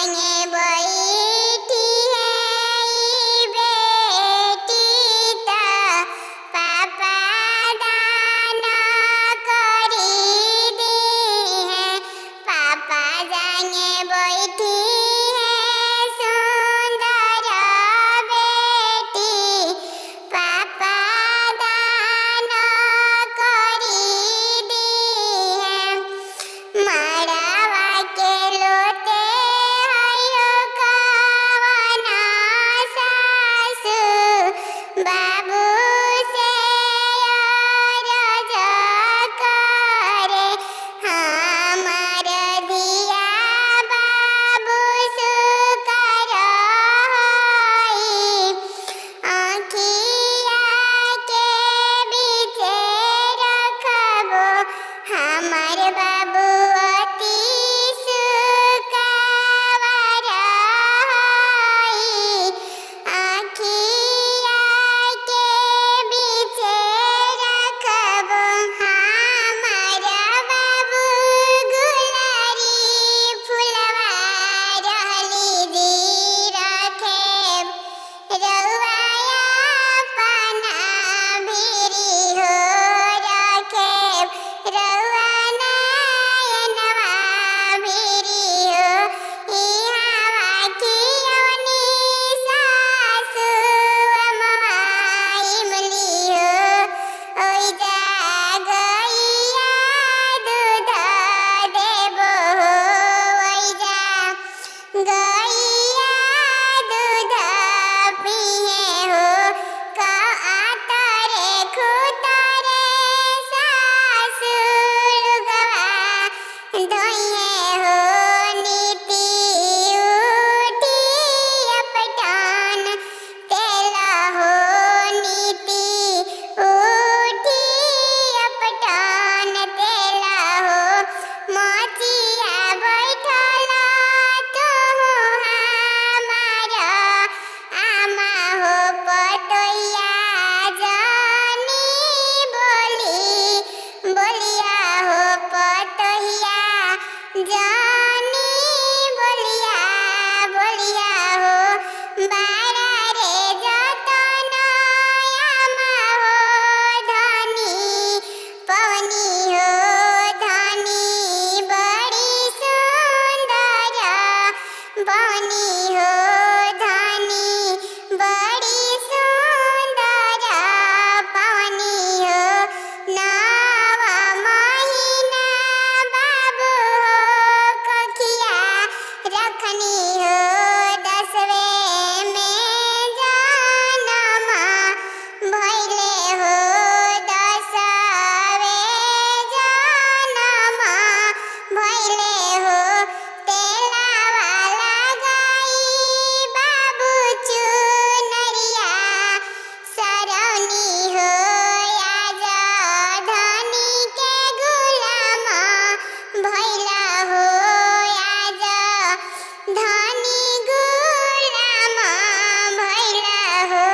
जांगे बैठी है बेटी ता पापा दाना करी दी है। पापा जांगे बैठी है सुंदर बेटी पापा दाना करी दी है। मड़वा के लोटे आयो कवना सासु बाबू से अरज करे। हमार दिया बाबू सुकर होई आँखिया के बीचे रखबो। हमार बाबू अति सुकावर होई आँखिया के बीचे रखबो। हमार बाबू गुलारी फुलवा रहली जी रखेब। रउआ अपना भिरी हो रखेब। रउआ नयनवा भिरी हो। इहवा खियौनी सासु अमवाइम लिहो। ओइजा गइया दूध देबो हो। ओइजा गइया दूध पिए हो। आतरे खुतरे सासुरगवा धोइए हो। नीति उठी अपटान तेला हो। नीति उठी अपटान तेला हो। मोचिया बैठल तुहु हमार आमा हो। पटोइया जानी बोलिया हो। पटोइया जानी बोलिया हो। बारा रे जतन आमा हो। धनी पवनी हो। धनी बड़ी सुंदर बनी हो।